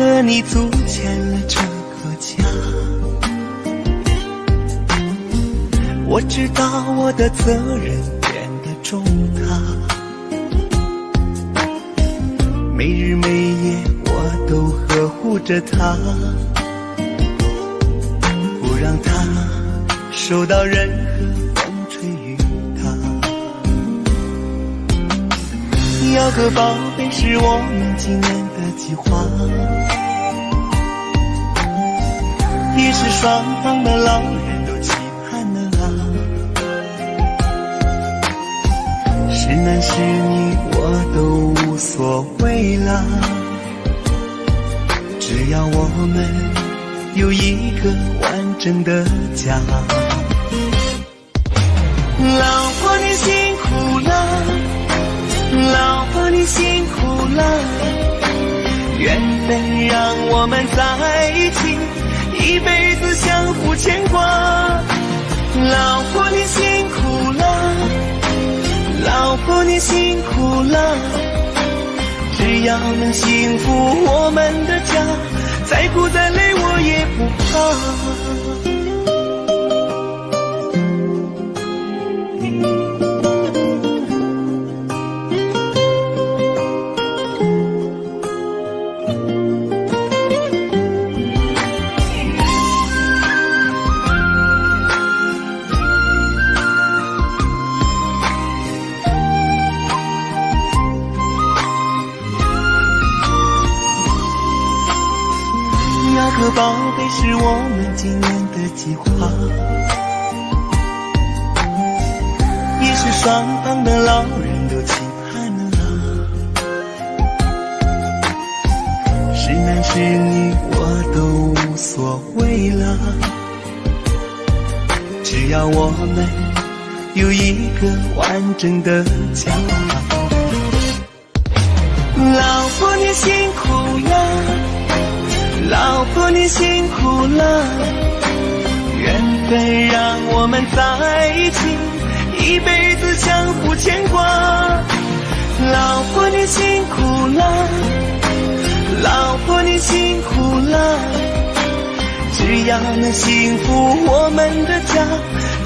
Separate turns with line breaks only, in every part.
和你组建了这个家。我知道我的责任变得重大，每日每夜我都呵护着她，不让她受到任何风吹雨打。要个宝贝是我们今年的计划，也是双方的老人都期盼的啊。是男是女我都无所谓啦，只要我们有一个完整的家。老婆你辛苦了，老婆你辛苦了，缘分让我们在一起，一辈子相互牵挂。老婆你辛苦了，老婆你辛苦了，只要能幸福我们的家，再苦再累我也不怕。个宝贝是我们今年的计划，也是双方的老人都期盼了啊。是男是女我都无所谓了，只要我们有一个完整的家。老婆你辛苦了，老婆你辛苦了，缘分让我们在一起，一辈子相互牵挂。老婆你辛苦了，老婆你辛苦了，只要能幸福我们的家，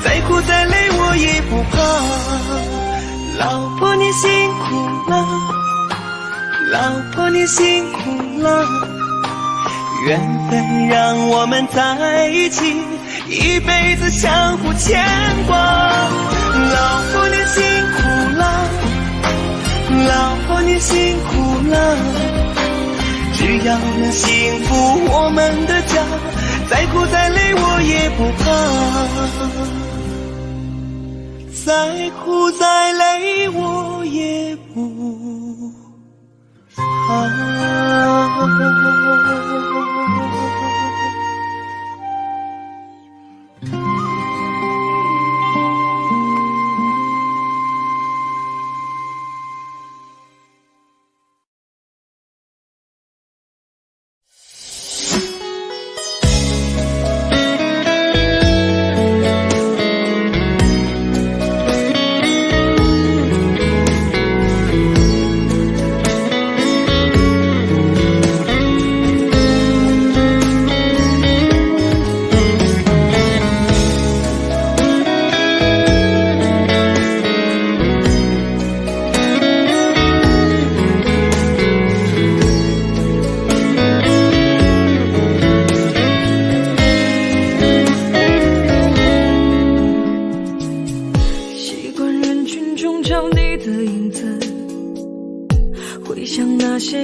再苦再累我也不怕。老婆你辛苦了，老婆你辛苦了，缘分让我们在一起，一辈子相互牵挂。老婆你辛苦了，老婆你辛苦了，只要能幸福我们的家，再苦再累我也不怕，再苦再累我也不怕。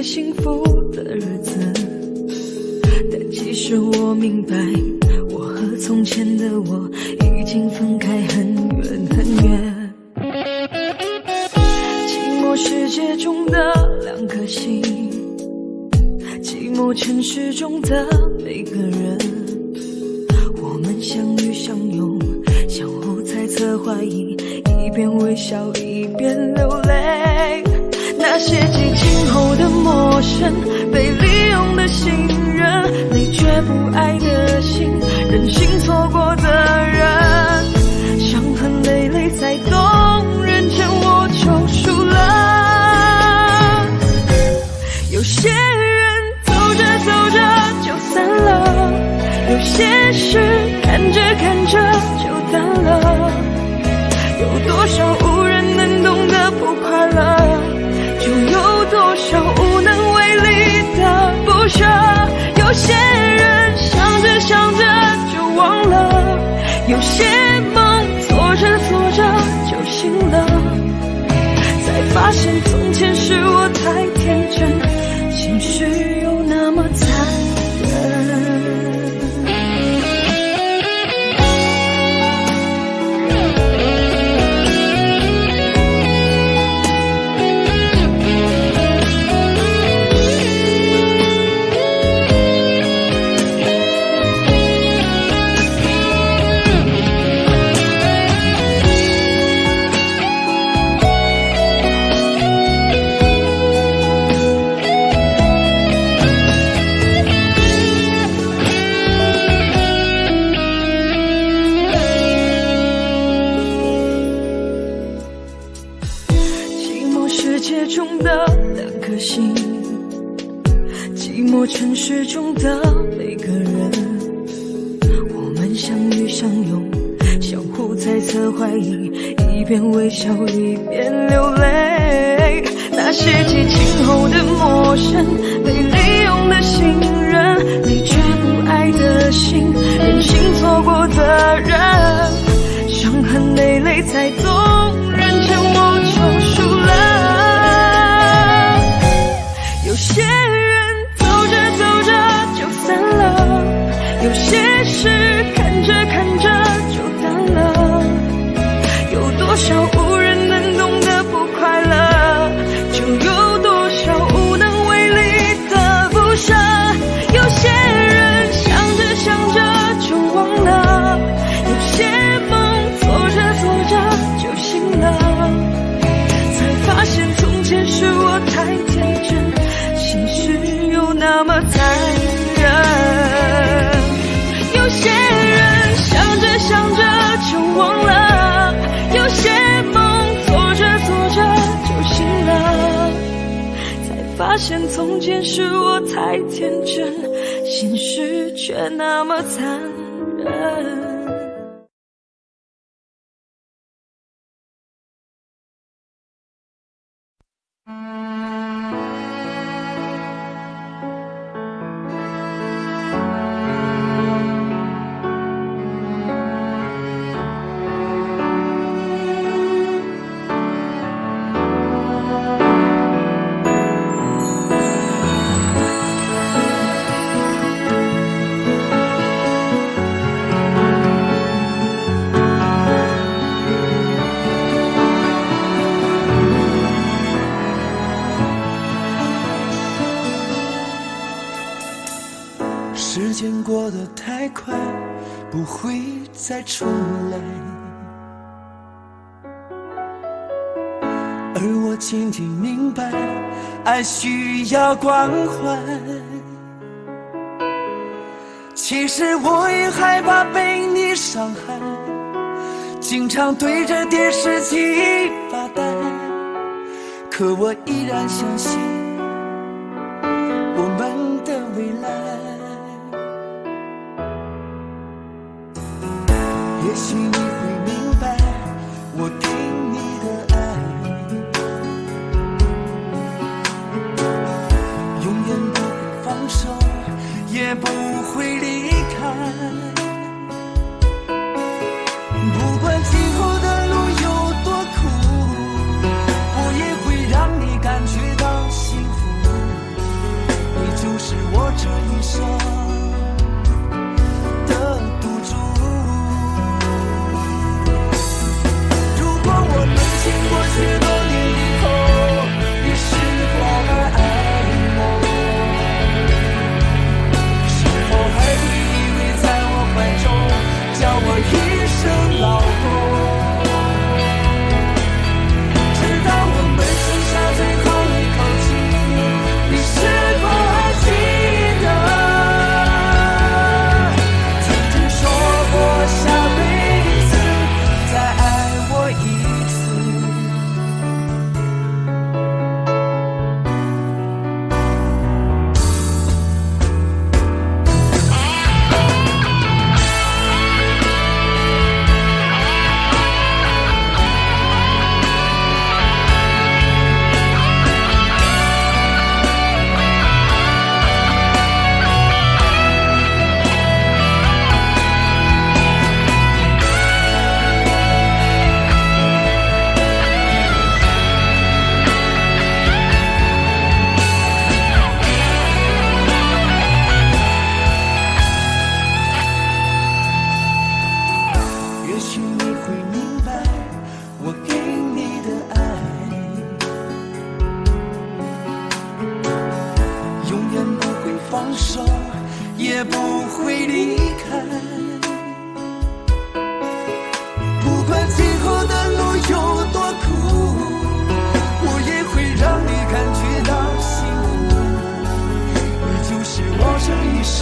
幸福的日子，但其实我明白，我和从前的我已经分开很远很远。寂寞世界中的两颗心，寂寞城市中的每个人，我们相遇相拥，相互猜测怀疑，一边微笑一边流泪。那些激情后的陌生，被利用的信任，你却不爱的心，任性错过的人，伤痕累累才懂，认真我就输了。有些人走着走着些事看着看着就淡了，有多少无人能懂的不快乐，就有多少无能为力的不舍。有些人想着想着就忘了，有些梦做着做着就醒了，才发现从前是我太天真，现实又那么残忍。寂寞城市中的每个人，我们相遇相拥，相互猜测怀疑，一边微笑一边流泪。那些激情后的陌生，被利用的信任，你却不爱的心，任性错过的人，伤痕累累才懂，认真我就输了。有些人走着走着就散了，有些事看着看着就淡了，有多少无人能懂的不快乐，就有多少无能为力的不舍。有些人想着想着就忘了，有些梦做着做着就醒了，才发现从前是我太天真，现实又那么残忍。有些人想着想着就忘了，有些梦做着做着就醒了，才发现从前是我太天真，现实却那么残忍。
时间过得太快，不会再重来，而我渐渐明白，爱需要关怀。其实我也害怕被你伤害，经常对着电视机发呆，可我依然相信我们的未来。也许你会明白我对你的爱，永远不会放手，也不会离开。不管今后的路有多苦，我也会让你感觉到幸福。你就是我这一生的赌注。经过许多年以后，你是否还爱我？是否还会依偎在我怀中，叫我一声老公？直到我们剩下最后一口气，你是否还记得？也不会离开。不管今后的路有多苦，我也会让你感觉到幸福。你就是我这一生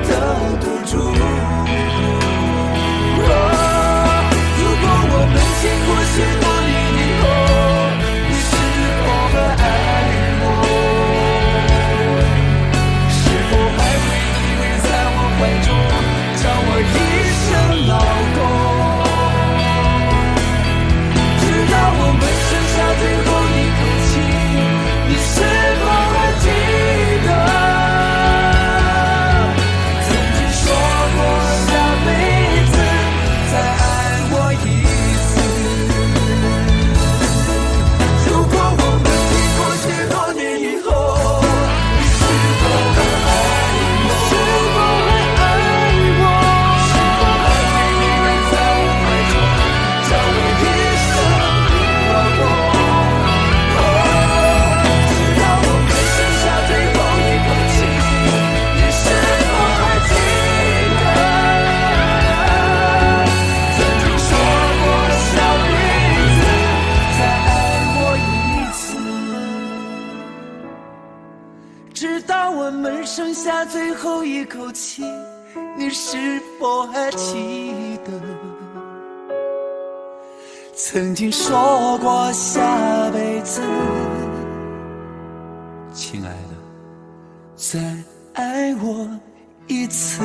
的赌注。如果我们经过许多年以后，你是否还爱我？是否还会依偎在我怀中，叫我一声老公？直到我们剩下最后一口气，你是否还记得？剩下最后一口气，你是否还记得曾经说过下辈子，亲爱的，再爱我一次。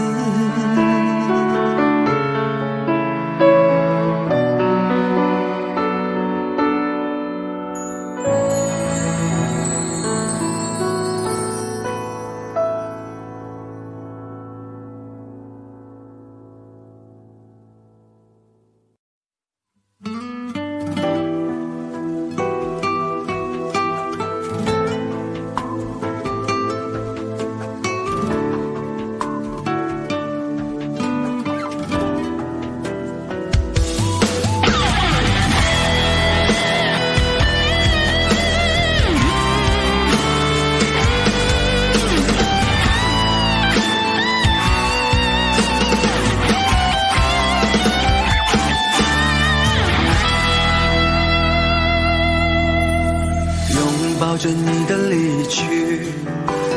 抱着你的离去，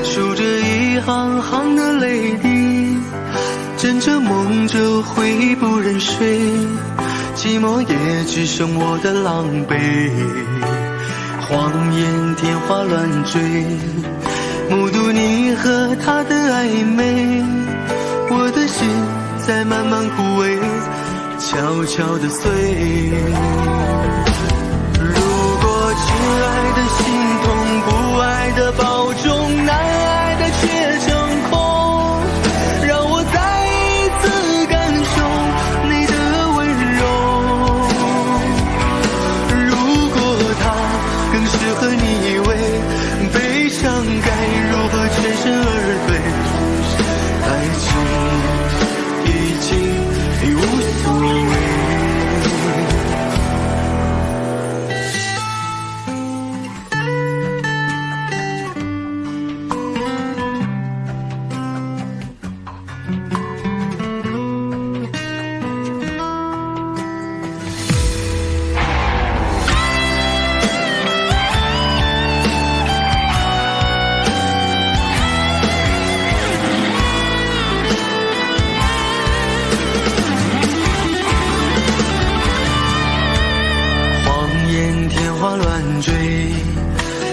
数着一行行的泪滴，枕着梦着回不忍睡，寂寞也只剩我的狼狈。谎言天花乱坠，目睹你和他的暧昧，我的心在慢慢枯萎，悄悄地碎。亲爱的心痛，不爱的保重，难爱的却成空，让我再一次感受你的温柔。如果他更适合你以为，悲伤该如何全身而退？爱情已经无所谓。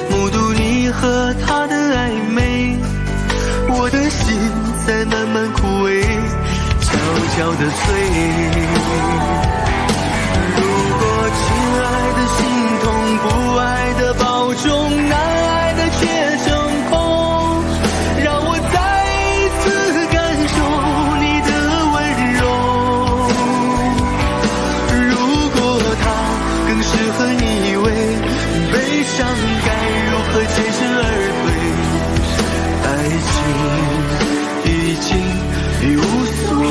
目睹你和他的暧昧，我的心在慢慢枯萎，悄悄地碎。如果亲爱的心痛，不爱的保重，难爱的却成空，让我再一次感受你的温柔。如果他更适合你以为，悲伤该如何全身而退？爱情已经无所谓。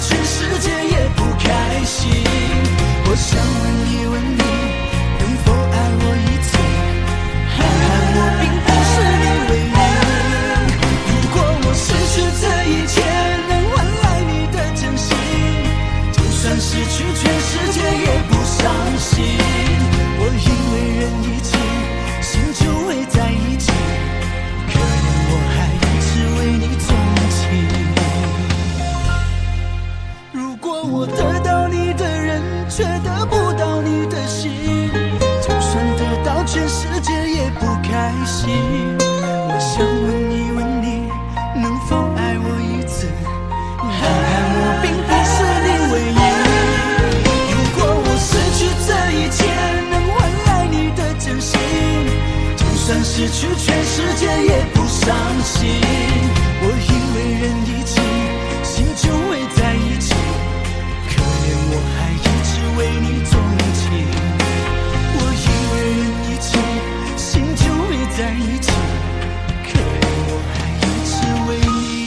全世界也不开心。我想问一问你，能否爱我一次？看看我并不是你唯一。如果我失去这一切，能换来你的真心，就算失去全世界也不伤心。我因为人一起，心就会在一起，可怜我还一直为你钟情。如果我得到你的人，却得不到你的心，就算得到全世界也不开心。我想问一问你，能否爱我一次？看看我并不是你唯一。如果我失去这一切，能换来你的真心，就算失去全世界也不伤心。我因为人一起，心就会在一起，可怜我还一直为你钟情。我因为人一起，心就会在一起，可怜我还一直为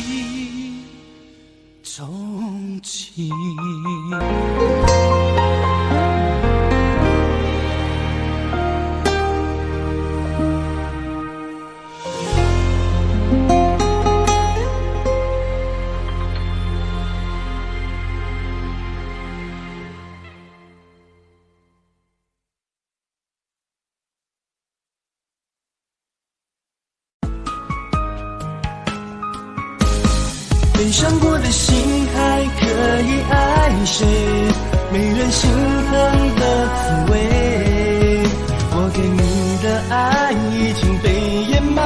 你钟情。悲伤过的心还可以爱谁？没人心疼的滋味。我给你的爱已经被掩埋，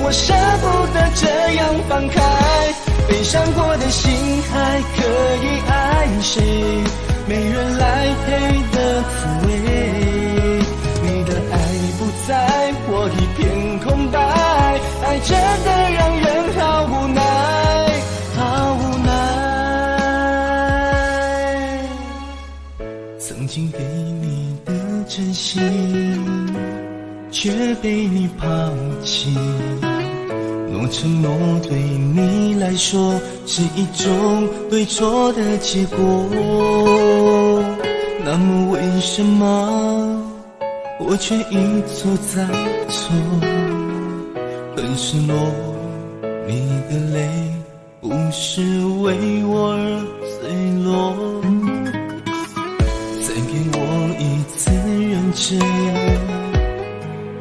我舍不得这样放开。悲伤过的心还可以爱谁？没人来陪的滋味。你的爱不在，我一片空白，爱真的让人好无奈。好无奈，曾经给你的真心，却被你抛弃。若承诺对你来说是一种对错的结果，那么为什么我却一错再错？很失落，你的泪不是为我而坠落，再给我一次认真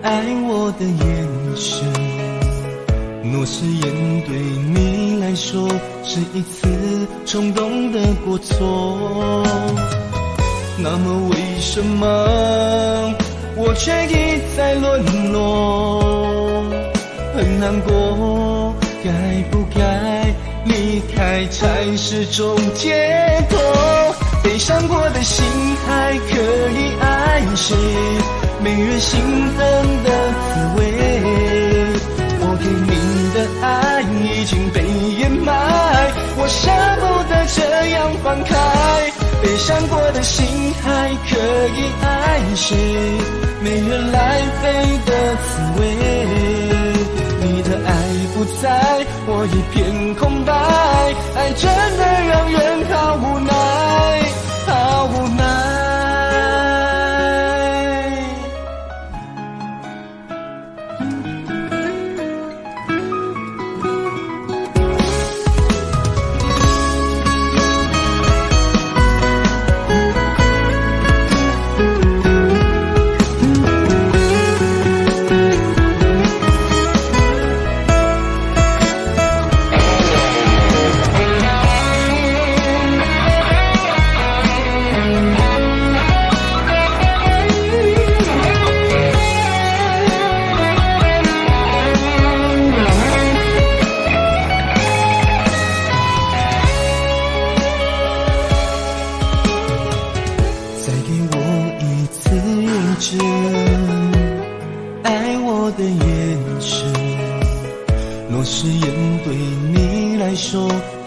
爱我的眼神。若誓言对你来说是一次冲动的过错，那么为什么我却一再沦落？很难过，该不该离开才是种解脱？悲伤过的心还可以爱谁？没人心疼的滋味。我给你的爱已经被掩埋，我舍不得这样放开。悲伤过的心还可以爱谁？没人来陪的滋味。你的爱不在，我一片空白，爱真的让人好无奈，好无奈。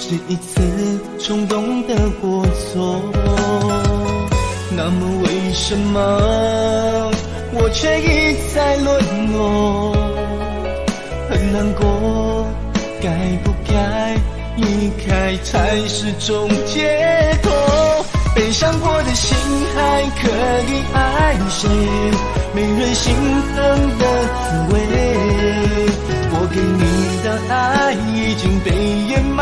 是一次冲动的过错，那么为什么我却一再沦落？很难过，该不该离开才是种解脱。悲伤过的心还可以爱谁？没人心疼的滋味，我给你的爱已经被掩埋，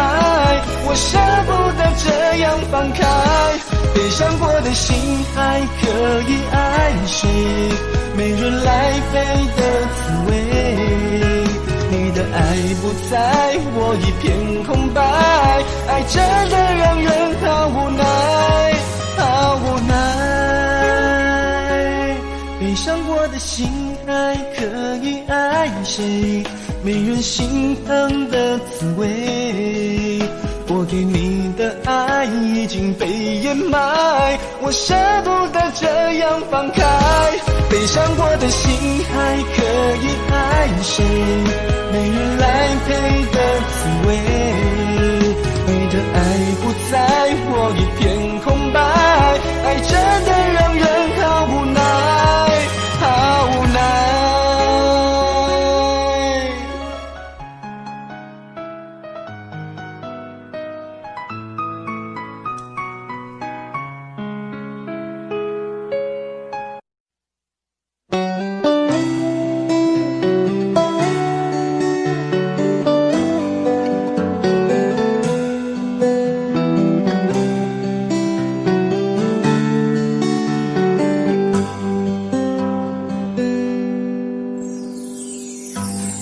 我舍不得这样放开。悲伤过的心还可以爱谁？没人来陪的滋味，你的爱不在，我一片空白，爱真的让人好无奈，好无奈。悲伤过的心还可以爱谁？没人心疼的滋味，我给你的爱已经被掩埋，我舍不得这样放开。悲伤过的心还可以爱谁？没人来陪的滋味，你的爱不在，我一片空白，爱真的让人好无奈，好无奈。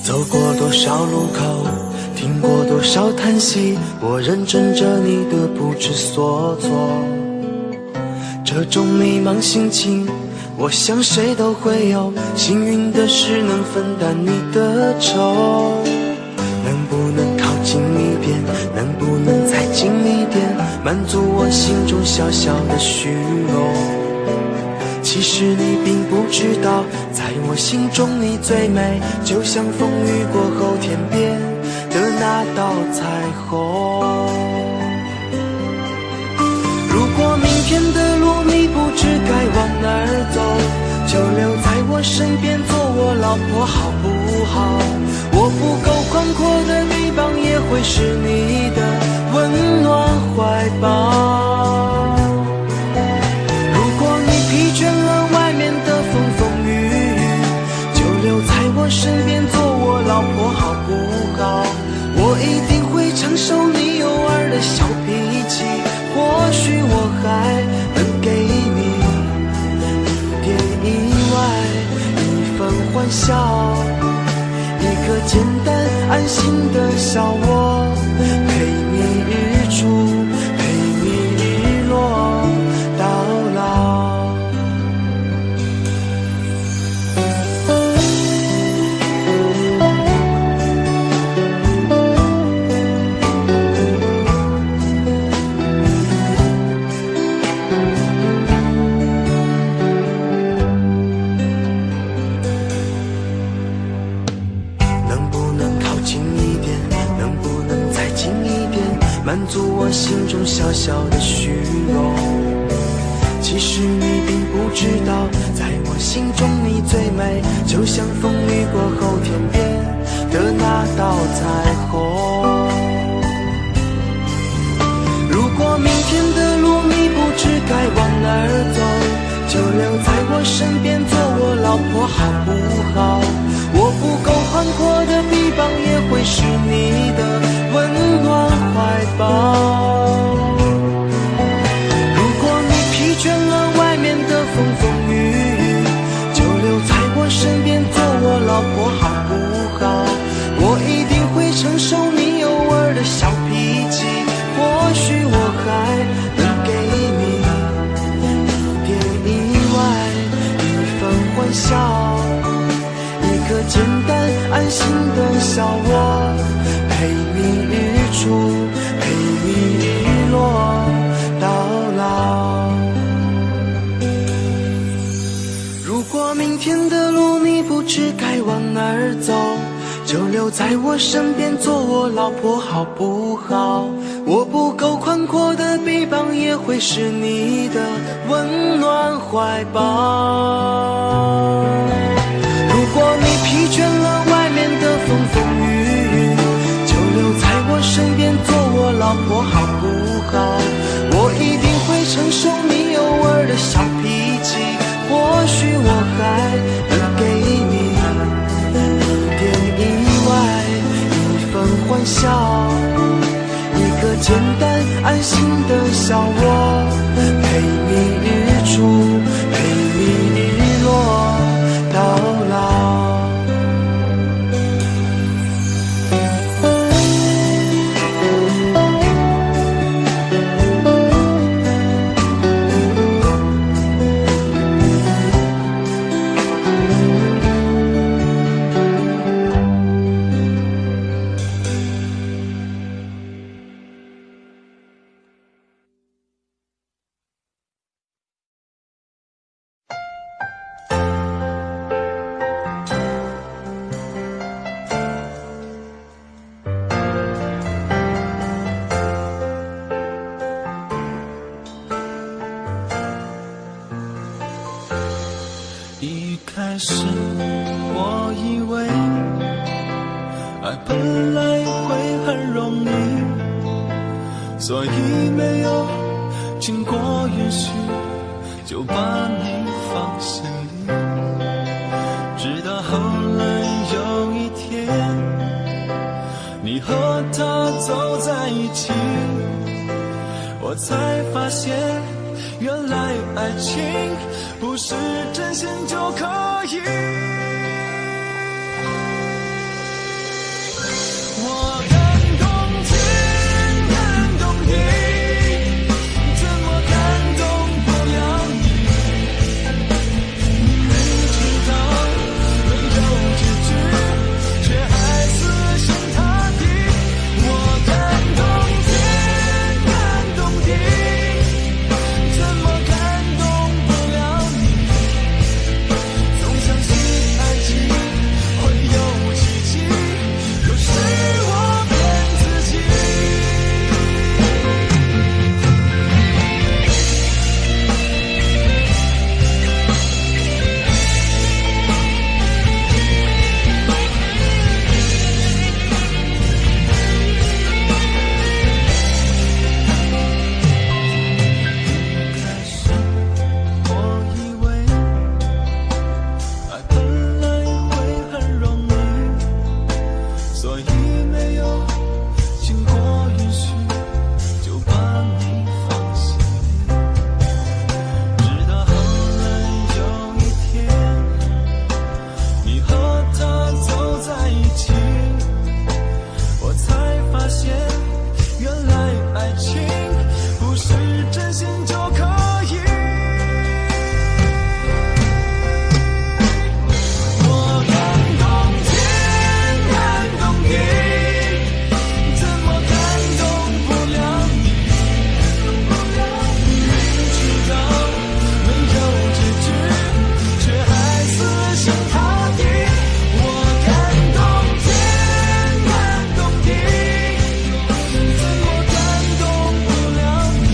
走过多少路口，听过多少叹息，我认真着你的不知所措。这种迷茫心情，我想谁都会有，幸运的是能分担你的愁。能不能靠近一点，能不能再近一点，满足我心中小小的虚荣。其实你并不知道，在我心中你最美，就像风雨过后天边的那道彩虹。如果明天的路你不知该往哪儿走，就留在我身边做我老婆好不好？我不够宽阔的臂膀也会是你的温暖怀抱。疲倦了外面的风风雨雨，就留在我身边做我老婆好不好？我一定会承受你偶尔的小脾气，或许我还能给你一点意外，一份欢笑，一个简单安心的小窝，陪你日出，陪你日落到老。满足我心中小小的虚荣。其实你并不知道，在我心中你最美，就像风雨过后天边的那道彩虹。如果明天的路你不知该往哪儿走，就留在我身边做我老婆好不好？我不够宽阔的臂膀也会是你的温暖怀抱。如果你疲倦了外面的风风雨雨，就留在我身边做我老婆好不好？我一定会承受你偶尔的小脾气，或许我还能给你一点意外，一份欢笑，一个简单安心的小窝，陪你日出，陪你日落到老。如果明天的路你不知该往哪儿走，就留在我身边做我老婆好不好？我不够宽阔的臂膀也会是你的温暖怀抱。如果你疲倦了外面的风风雨雨，就留在我身边做我老婆好不好？我一定会承受你偶尔的小脾气，或许我还能给你一点意外，一份欢笑，一个简单安心的小窝，陪你日出，陪你日落到老。
一开始我以为爱本来会很容易，所以没有经过允许就把你放心里，直到后来有一天你和他走在一起，我才发现原来爱情不是真心就可以。我感动天，感动地，怎么感动不了你？明知道没有结局，却还死心塌地。我感动天，感动地，怎么感动不了你？总相信爱情会有奇迹，可是我骗自己。开始我以为爱本来会很容易，所以没有经过允许就把你放心里，直到后来有一天你和他走在一起，我才发现原来爱情不是真心就可以。我感动天，感动地，怎么感动不了你？明知道没有结局，却还死心塌地。我感动天，感动地，怎么感动不了你？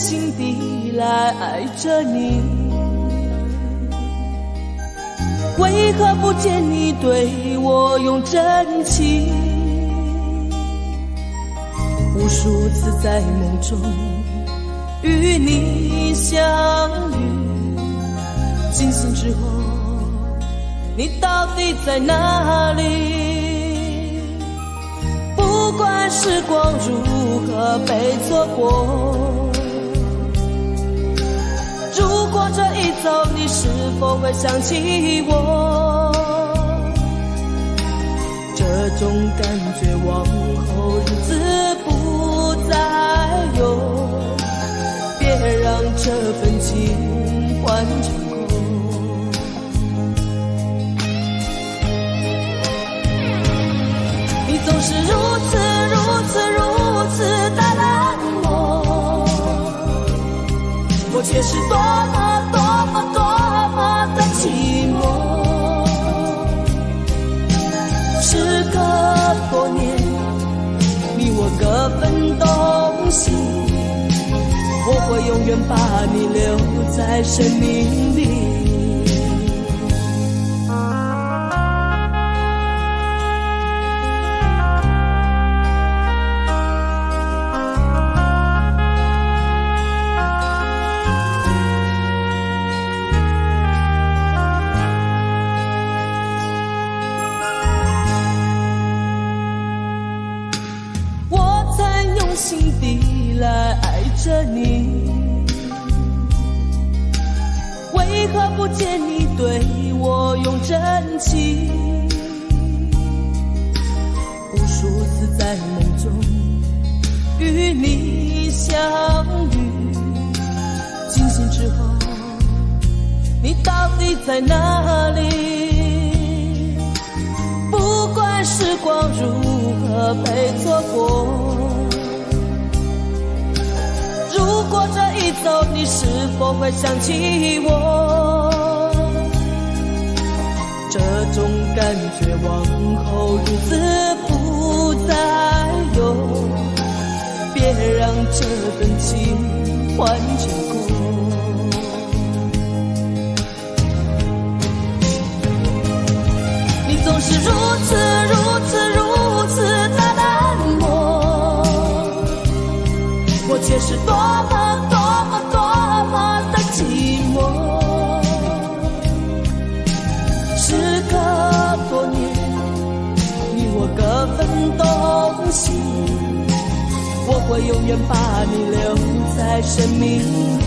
心底来爱着你，为何不见你对我用真情？无数次在梦中与你相遇，惊醒之后你到底在哪里？不管时光如何被错过，如果这一走你是否会想起我？这种感觉往后日子不再有，别让这份情换成空。你总是如此的冷漠，我却是多么的寂寞。时隔多年，你我各分东西，我会永远把你留在生命里。心底来爱着你，为何不见你对我用真情？无数次在梦中与你相遇，惊醒之后你到底在哪里？不管时光如何被错过，如果这一走你是否会想起我？这种感觉往后日子不再有，别让这份情换成空。你总是如此的冷漠，我却是多么的寂寞。时隔多年，你我各分东西，我会永远把你留在生命里。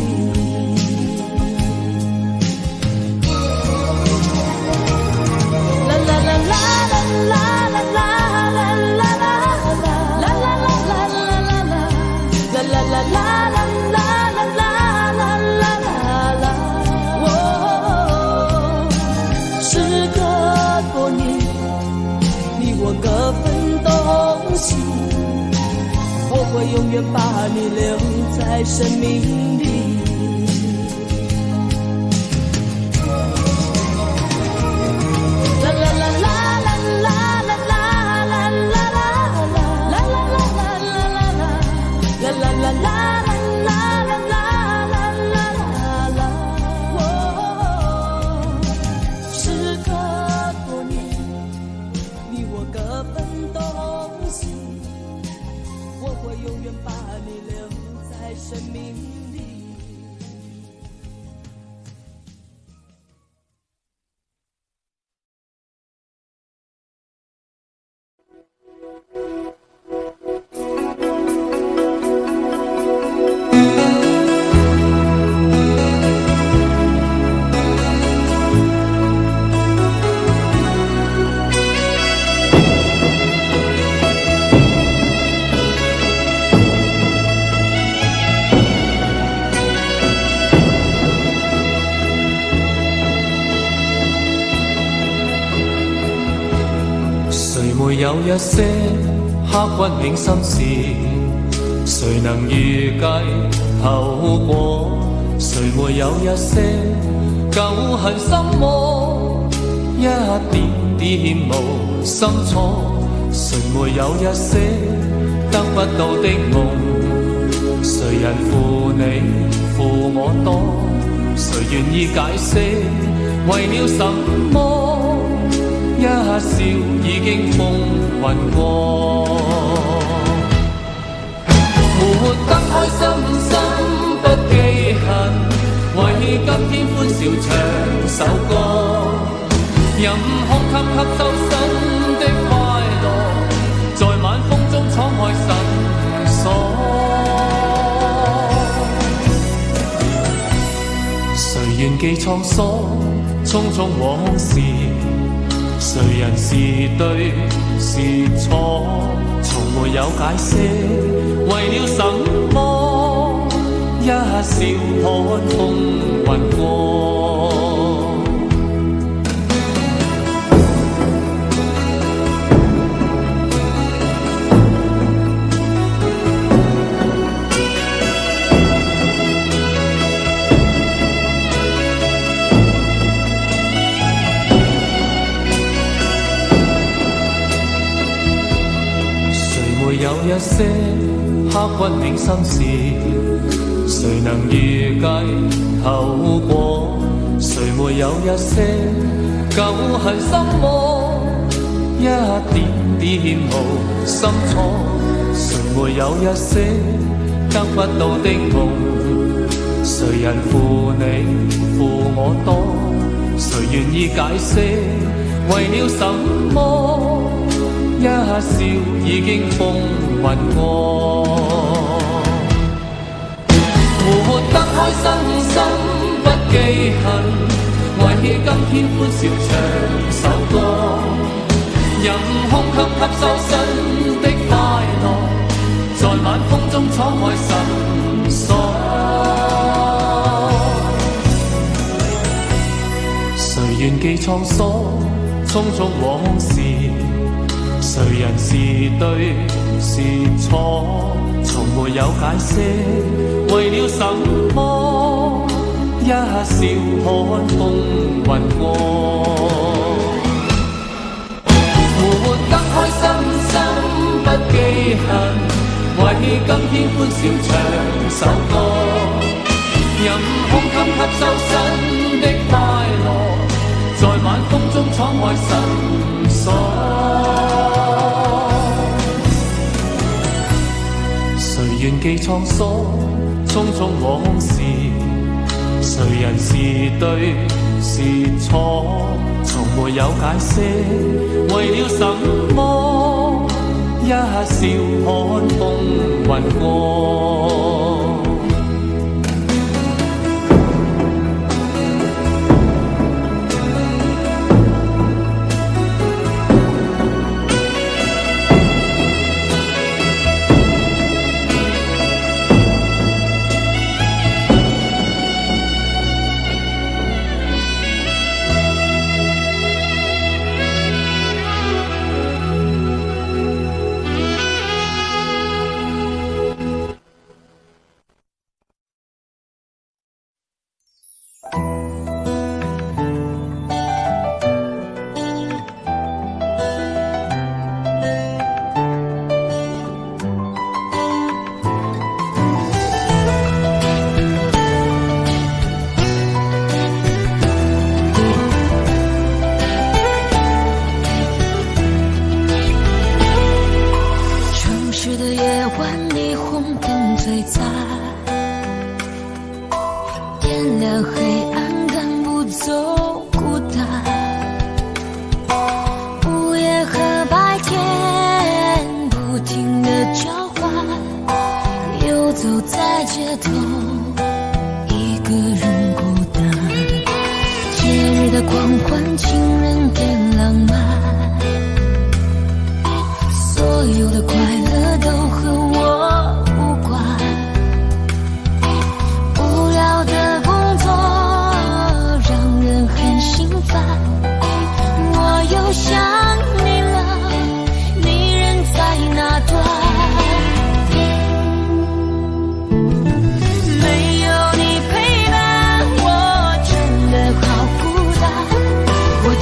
啦啦啦啦啦啦啦啦。啦啦啦啦啦啦啦啦啦啦，哦，时隔多年，你我各分东西，我会永远把你留在生命里。啦啦啦啦啦啦啦啦啦啦啦啦啦啦啦啦啦啦。生命里，
有一些刻骨銘心事，誰能預計後果？誰沒有一些舊恨心魔，一點點無心錯？誰沒有一些得不到的夢？誰人負你負我多，誰願意解釋為了什麼？一笑已經風雲過，活得開心心不記恨，為今天歡笑唱首歌，任空給吸收新的快樂，在晚風中敞開心鎖。誰願記滄桑，匆匆往事，誰人是對是錯，從沒有解釋，為了什麼？一笑看風雲過。有一些刻骨銘心事，誰能預計後果？誰沒有一些舊恨心魔，一點點無心錯？誰沒有一些得不到的夢？誰人負你負我多？誰願意解釋為了什麼？一笑已經風雲過，活得開心心不記恨，為今天歡笑唱首歌，任空給吸收新的快樂，在晚風中敞開心鎖。誰願記滄桑，匆匆往事，誰人是對是錯，從沒有解釋，為了什麼？一笑看風雲過，活得開心心不記恨，為今天歡笑唱首歌，任空給吸收新的快樂，在晚風中敞開心鎖。誰願記滄桑，匆匆往事，誰人是對是錯，從沒有解釋，為了什麼？一笑看風雲過。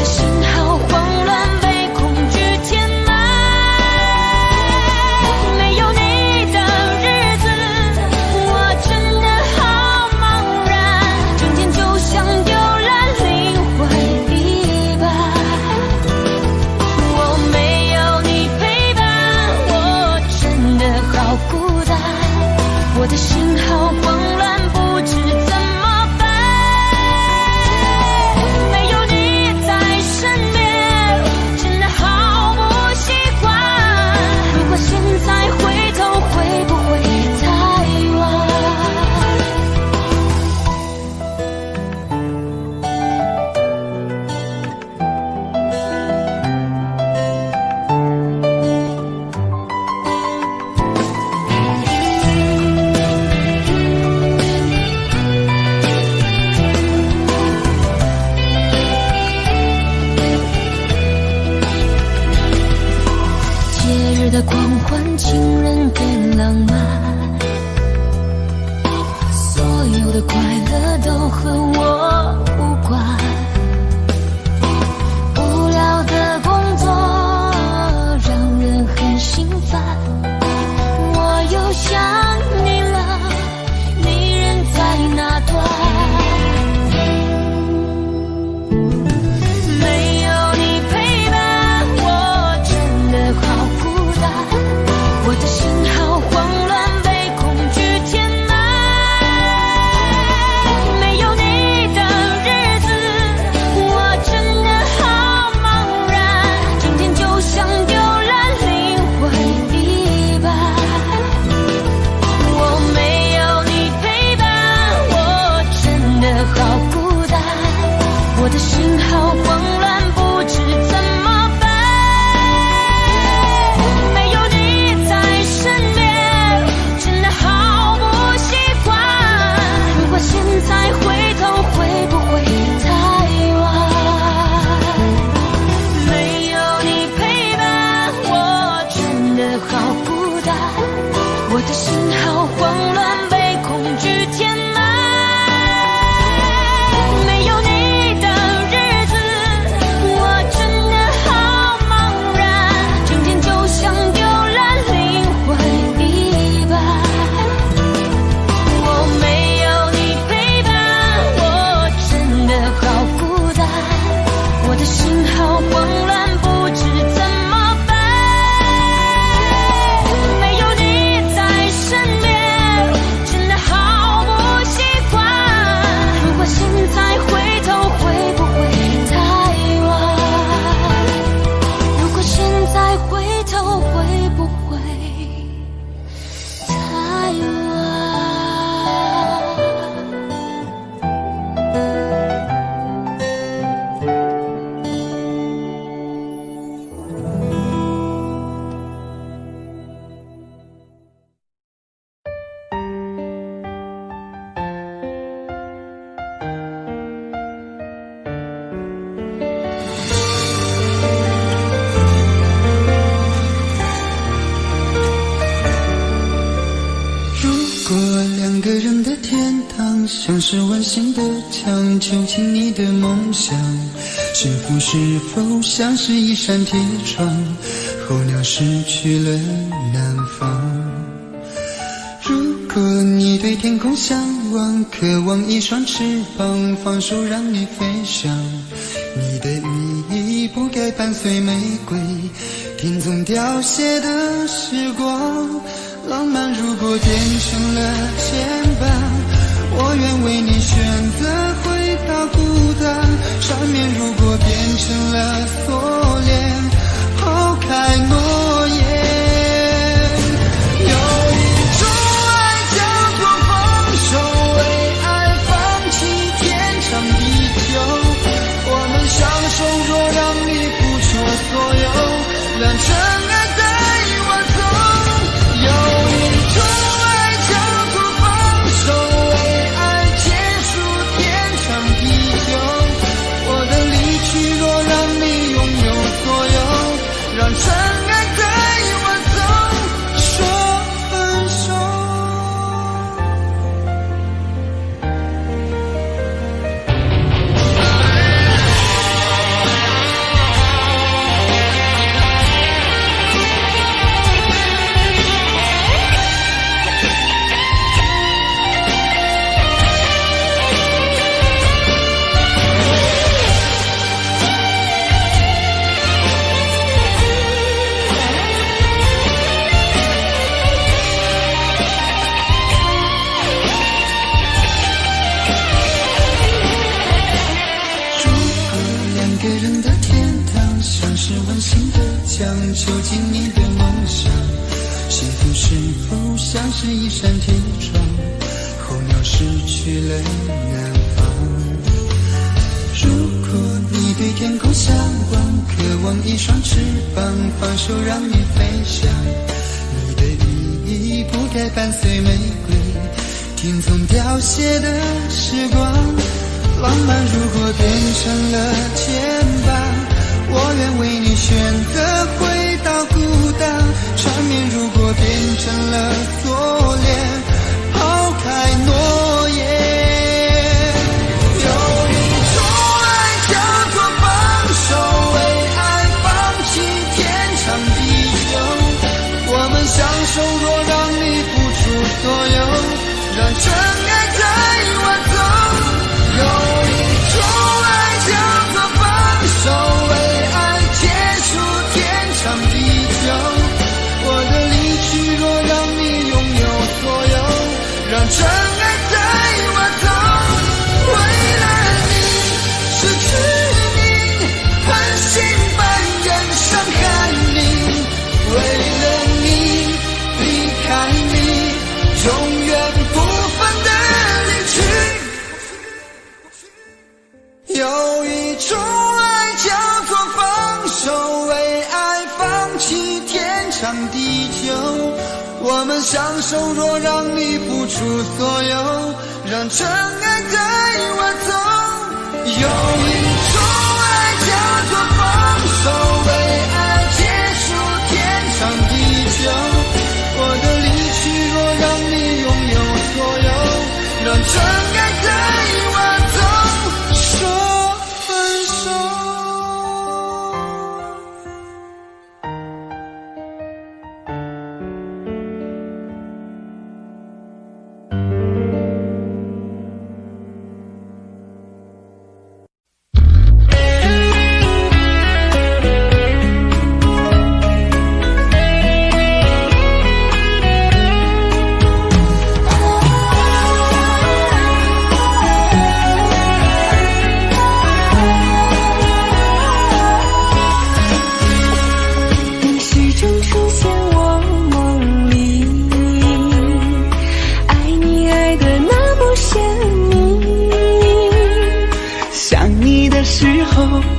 心好慌乱，被恐惧填满。没有你。
和我无关。无聊的工作让人很心烦，我又想你了，你人在哪端？没有你陪伴，我真的好孤单，我的心好慌乱，被恐惧填满。没有你的日子，我真的好茫然，今天就像丢了灵魂一般。我没有你陪伴，我真的好孤单，我的心好慌乱，不知怎么办。没有你在身边，真的好不习惯。如果现在回头，会不会太晚？没有你陪伴，我真的好孤单，我的心好慌乱，被恐惧填满。没有你的日子，我真的好茫然，今天就像丢了灵魂一般。我没有你陪伴，我真的好孤单，我的心好慌乱，不知怎么办。没有你在身边，真的好不习惯。如果现在回头，会不会太晚？如果现在回头，会不会太晚？
如果两个人的天堂像是完形的墙，囚禁你的梦想，幸福是否像是一扇铁窗，候鸟失去了南方？如果你对天空向往，渴望一双翅膀，放手让你飞翔，你的羽翼不该伴随玫瑰，听从凋谢的时光。浪漫如果变成了牵绊，我愿为你选择回到孤单。缠绵如果变成了锁链，抛开诺言。有一种爱叫做放手，为爱放弃天长地久。我们相守，若让你付出所有，让真爱带我走。有一种爱叫做放手，为爱结束天长地久。我的离去若让你拥有所有，让真爱带我走，说分手。囚禁你的梦想，幸福是否像是一扇铁窗，候鸟失去了南方。如果你对天空向往，渴望一双翅膀，放手让你飞翔，你的羽翼不该伴随玫瑰，听从凋谢的时光。浪漫如果变成了牵绊，我愿为你选择回到孤单。缠绵如果变成了锁链，抛开诺言。让真爱带我走。为了你失去你，半信半疑伤害你，为了你离开你，永远不分的离去。有一种爱叫做放手，为爱放弃天长地久。我们相守，若让你付出所有，让真爱带我走。有一种爱叫做放手，为爱结束天长地久。我的离去，若让你拥有所有，让真爱带我走。说分手。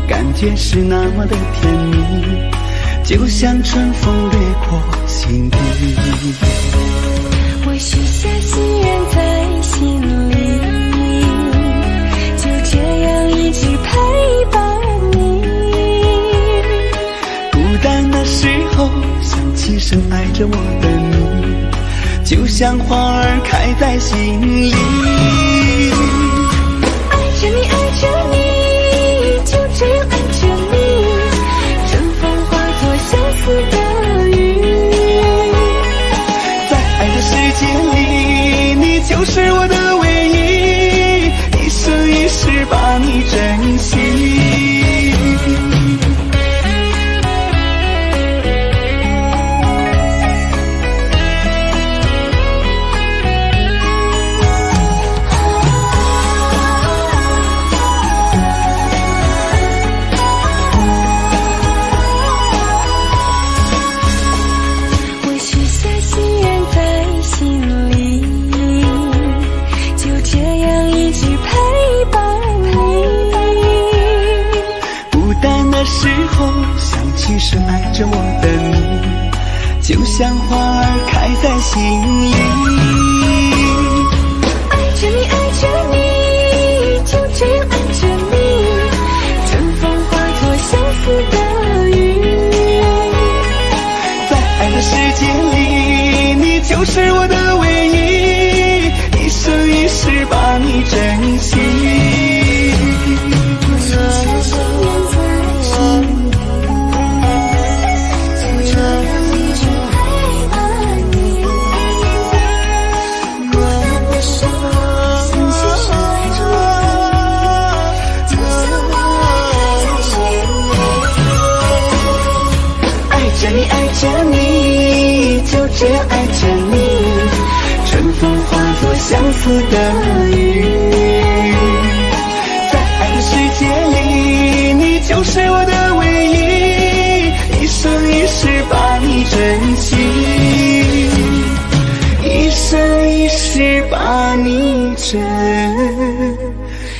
感觉是那么的甜蜜，就像春风掠过心底。
我许下心愿在心里，就这样一直陪伴你。
孤单的时候想起深爱着我的你，就像花儿开在心里。
爱着你，爱着你，就这样爱着你，春风化作相思的雨。
在爱的世界里，你就是我的唯一，一生一世把你珍惜。深爱着我的你，就像花儿开在心里。
爱着你，爱着你，就这样爱着你，春风化作相思的雨。
在爱的世界里，你就是我的唯一，一生一世把你珍惜。这样爱着你，春风化作相思的雨。在爱的世界里，你就是我的唯一，一生一世把你珍惜，一生一世把你珍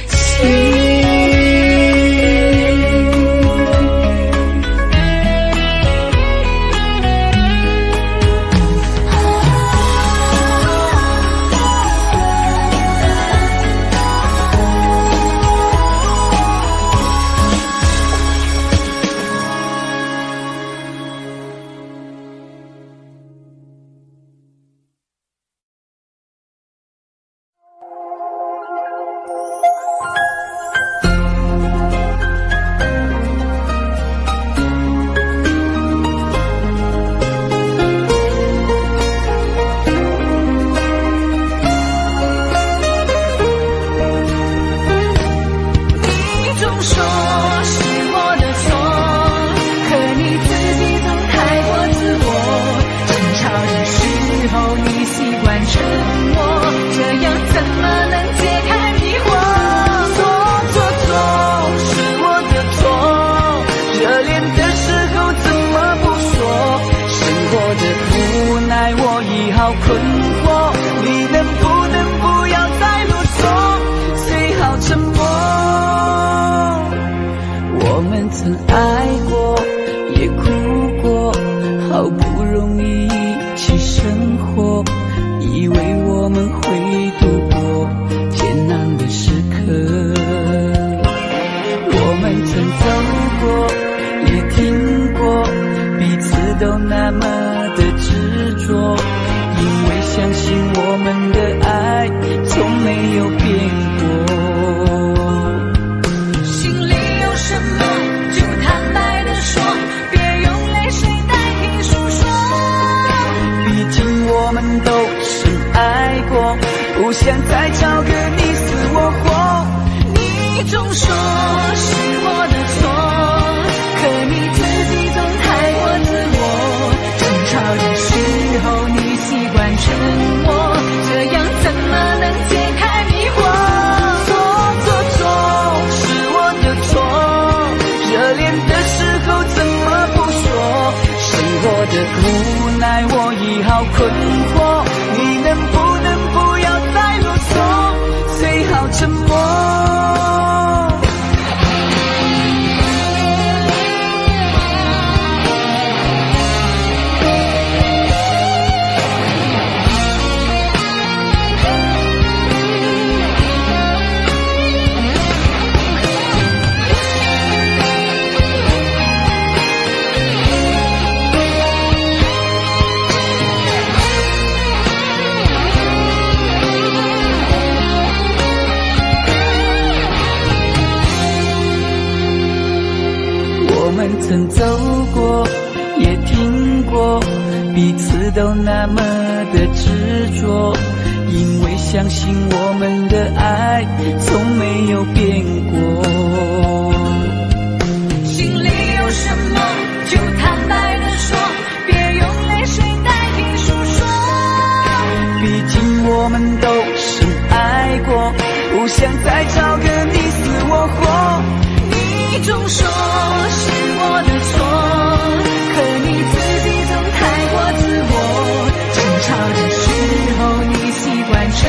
惜。
那么的执着，因为相信我们的爱从没有变过。
心里有什么就坦白地说，别用泪水代替诉说。
毕竟我们都深爱过，不想再找个你死我活。
你总说是我的错，可你自己总太过自我。争吵的时候你习惯沉默，这样怎么能解开迷惑？
错是我的错，热恋的时候怎么不说？生活的无奈我已好困惑，你能不要再啰嗦，最好沉默。我们曾走过，也听过，彼此都那么的执着，因为相信我们的爱从没有变过。
心里有什么就坦白地说，别用泪水代替诉说。
毕竟我们都深爱过，不想再找个你死我活。
你总说是我的错，可你自己总太过自我。争吵的时候你习惯沉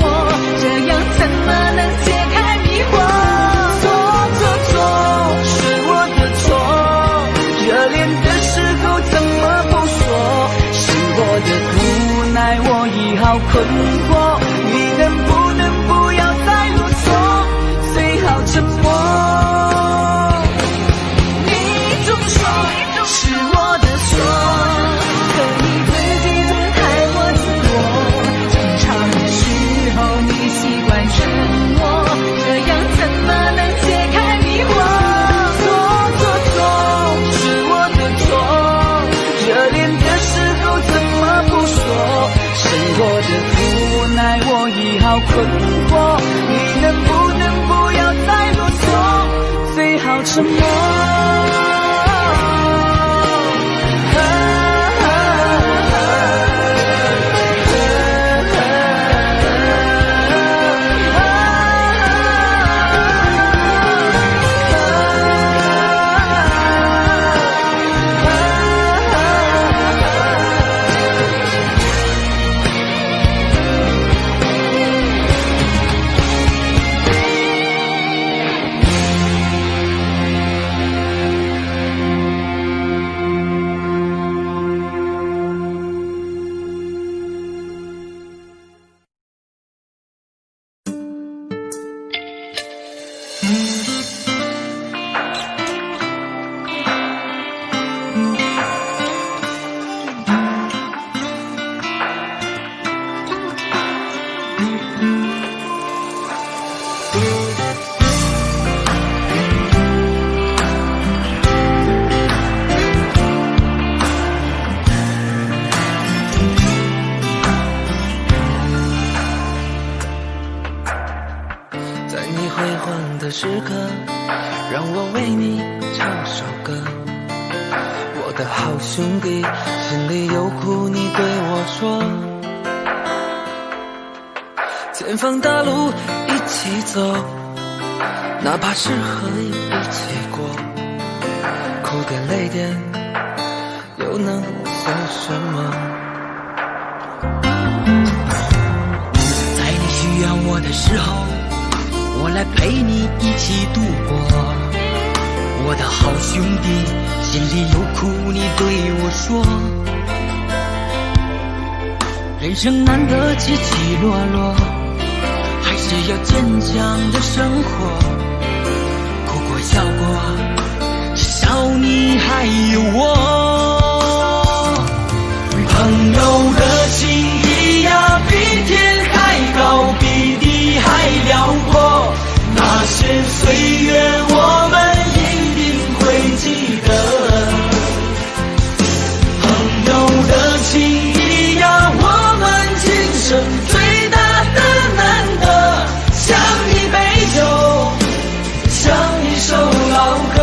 默，这样怎么能解开迷惑？
错是我的错，热恋的时候怎么不说？生活的无奈我已好困惑，你能不要再啰嗦，最好沉默。
是我的错，可你自己总太过自我。争吵的时候你习惯沉默，这样怎么能解开迷惑？
错是我的错，热恋的时候怎么不说？生活的无奈我已好困惑，你能不要再啰嗦，最好沉默。的时刻，让我为你唱首歌。我的好兄弟，心里有苦你对我说。前方大路一起走，哪怕是河一起过，哭点累点又能算什么？
在你需要我的时候，我来陪你一起度过。我的好兄弟，心里有苦你对我说。人生难得起起落落，还是要坚强的生活。哭过笑过，至少你还有我。朋友的情谊呀，比天还高，比地还辽阔。那些岁月我们一定会记得。朋友的情谊呀，我们今生最大的难得，像一杯酒，像一首老歌。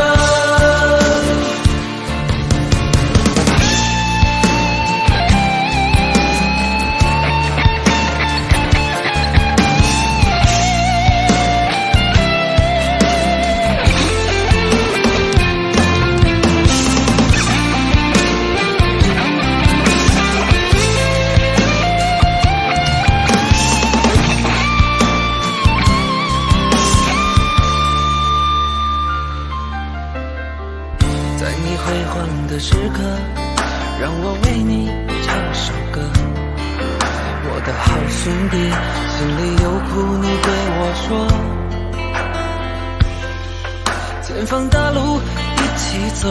在你辉煌的时刻，让我为你唱首歌。我的好兄弟，心里有苦你对我说。前方的路一起走，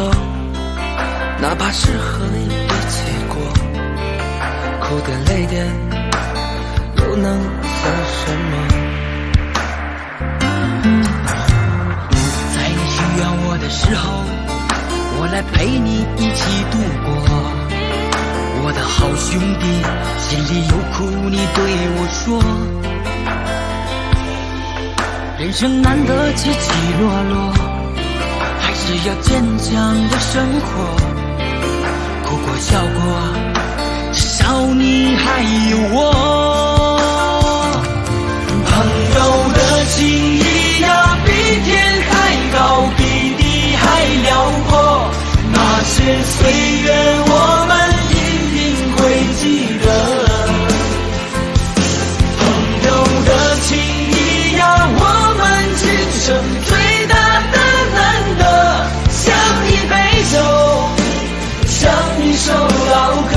哪怕是河一起过，苦点累点又能算什么？在你需要我的时候，我来陪你一起度过。我的好兄弟，心里有苦你对我说。人生难得起起落落，还是要坚强的生活。哭过笑过，至少你还有我。朋友的情谊呀，比天还高，比地还辽阔。那些岁月我们一定会记得。朋友的情谊呀，我们今生最大的难得，像一杯酒，像一首老歌。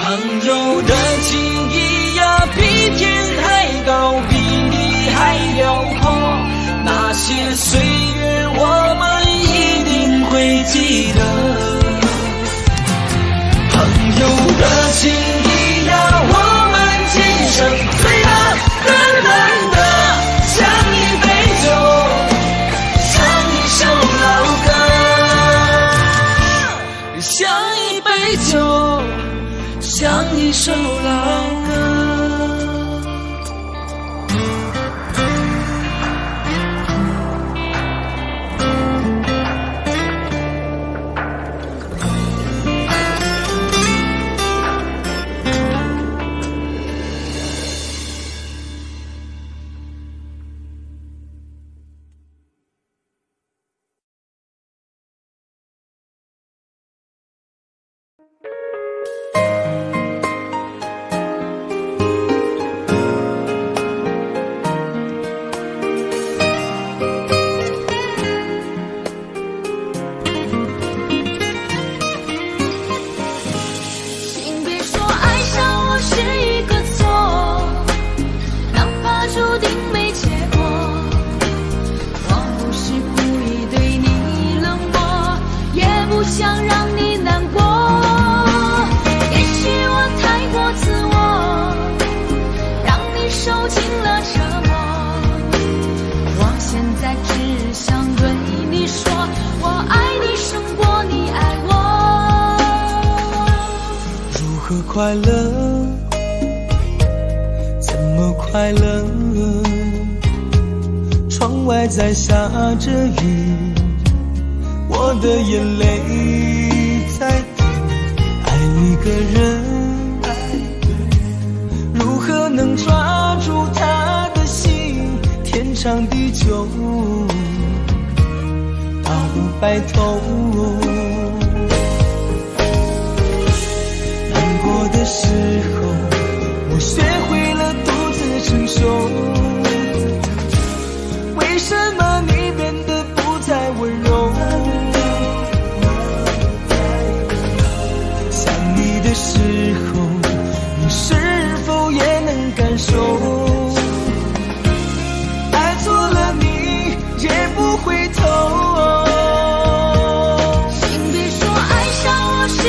朋友的情谊呀，比天还高，比地还辽阔。那些岁月我们一定会记得。朋友的情谊呀，我们今生最大的难得，像一杯酒，像一首老歌，像一杯酒，像一首老歌。
快乐，怎么快乐？窗外在下着雨，我的眼泪在滴。爱一个人，如何能抓住他的心？天长地久，到白头。的时候，我学会了独自承受。为什么你变得不再温柔？想你的时候，你是否也能感受？爱错了你也不回头。
请别说爱上我是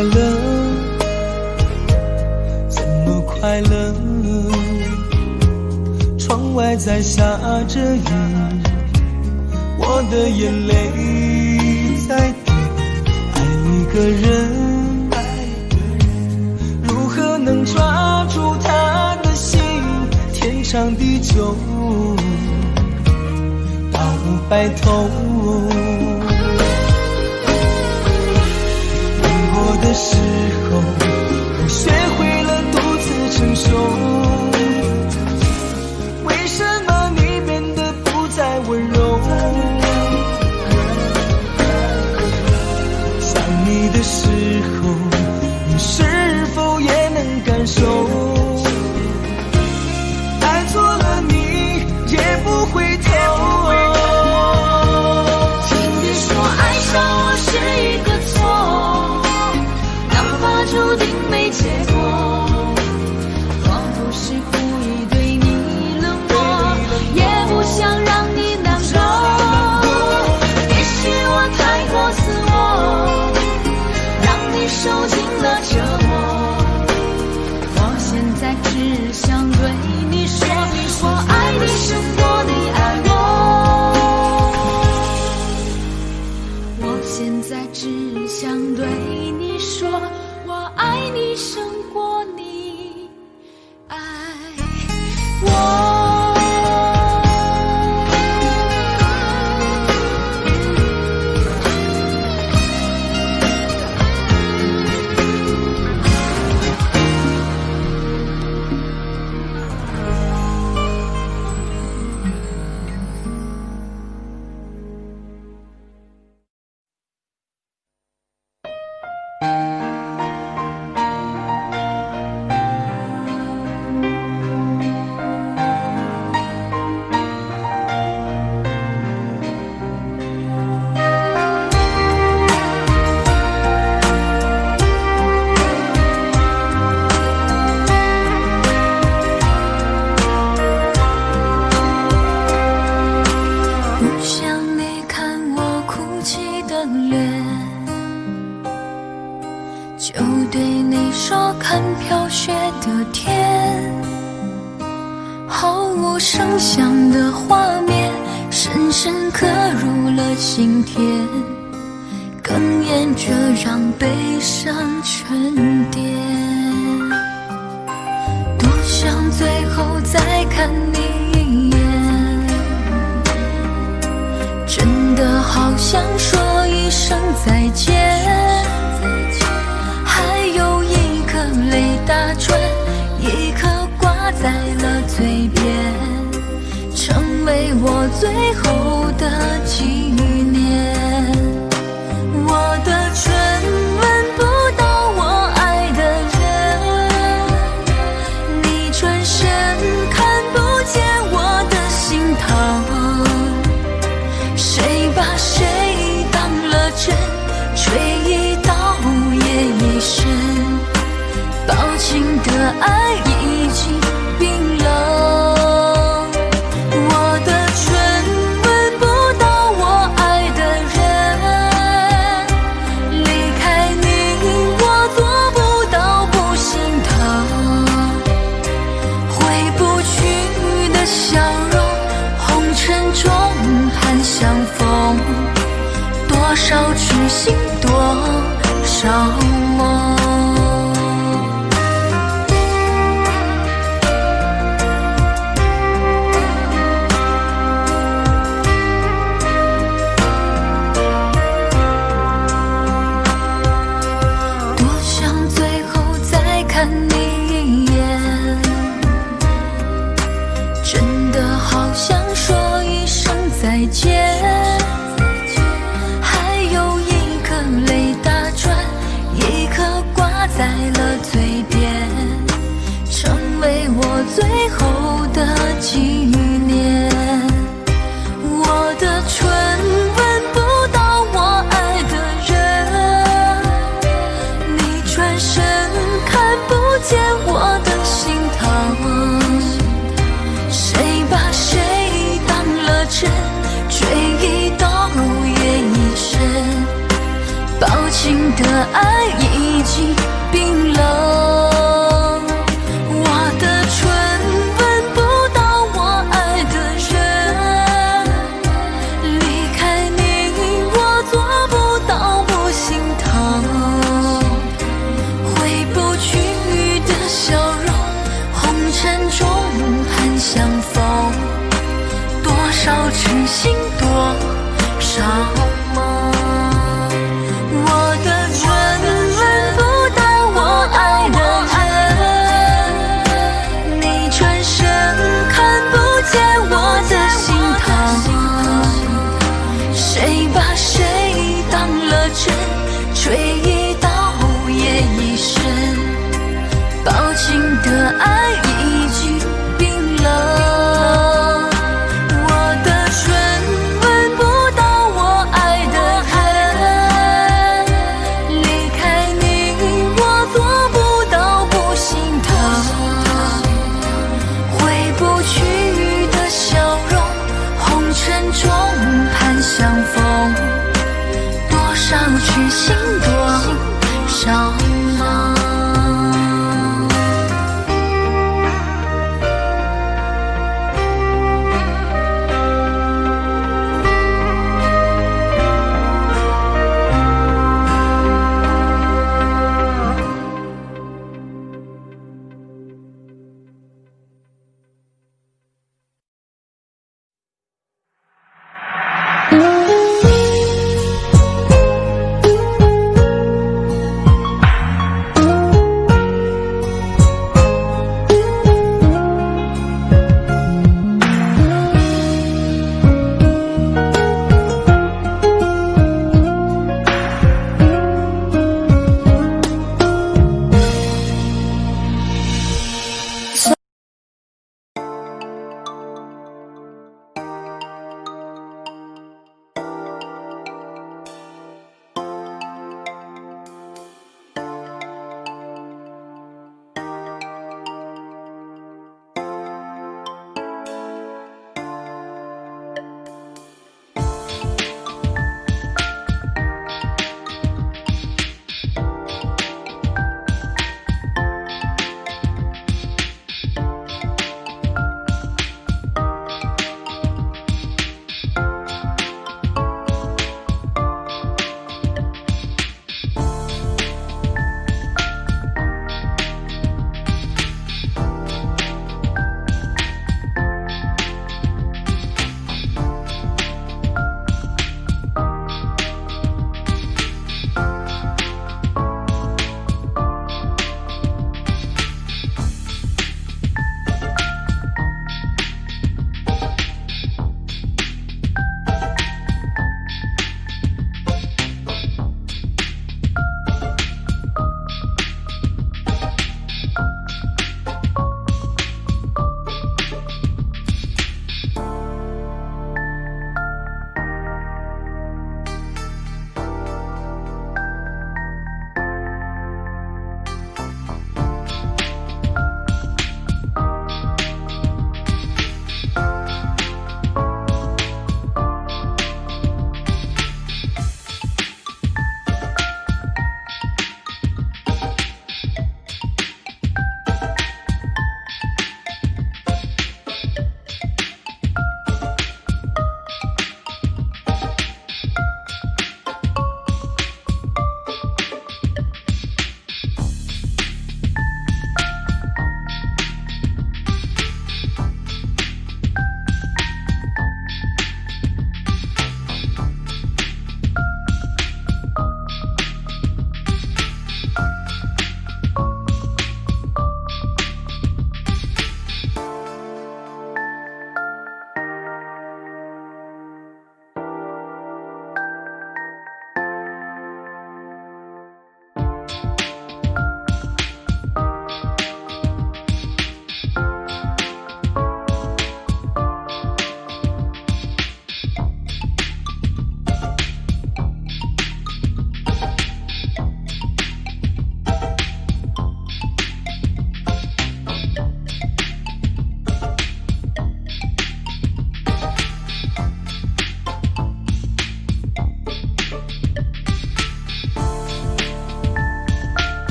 快乐，怎么快乐？窗外在下着雨，我的眼泪在滴。爱一个人，如何能抓住他的心？天长地久，到白头。难过的时候，我学会了独自承受。为什么你变得不再温柔？想你的时候，你是否也能感受？爱错了你也不回头。
听你说爱上我是一个错，哪怕注定没结果，我不是故意对你冷漠，也不想让你难过。也许我太过自我，让你受尽了折磨。我现在只想对你说，我爱你胜过你爱我。我现在只想对你说，我爱你胜过你爱我。不想你看我哭泣的脸，就对你说看飘雪的天。毫无声响的画面，深深刻入了心田，哽咽着让悲伤沉淀。多想最后再看你一眼，真的好想说一声再见，还有一颗泪打转，一颗挂在了嘴边，成为我最后的纪念。我的唇吻不到我爱的人，你转身看不见我的心疼，谁把谁当了真，吹一刀也一身，抱紧的爱已经冰冷。我的唇吻不到我爱的人，离开你我做不到不心疼，回不去的笑容，红尘中盼相逢，多少痴心多少梦。多想最后再看你一眼，真的好想说一声再见，还有一颗泪打转，一颗少痴心多少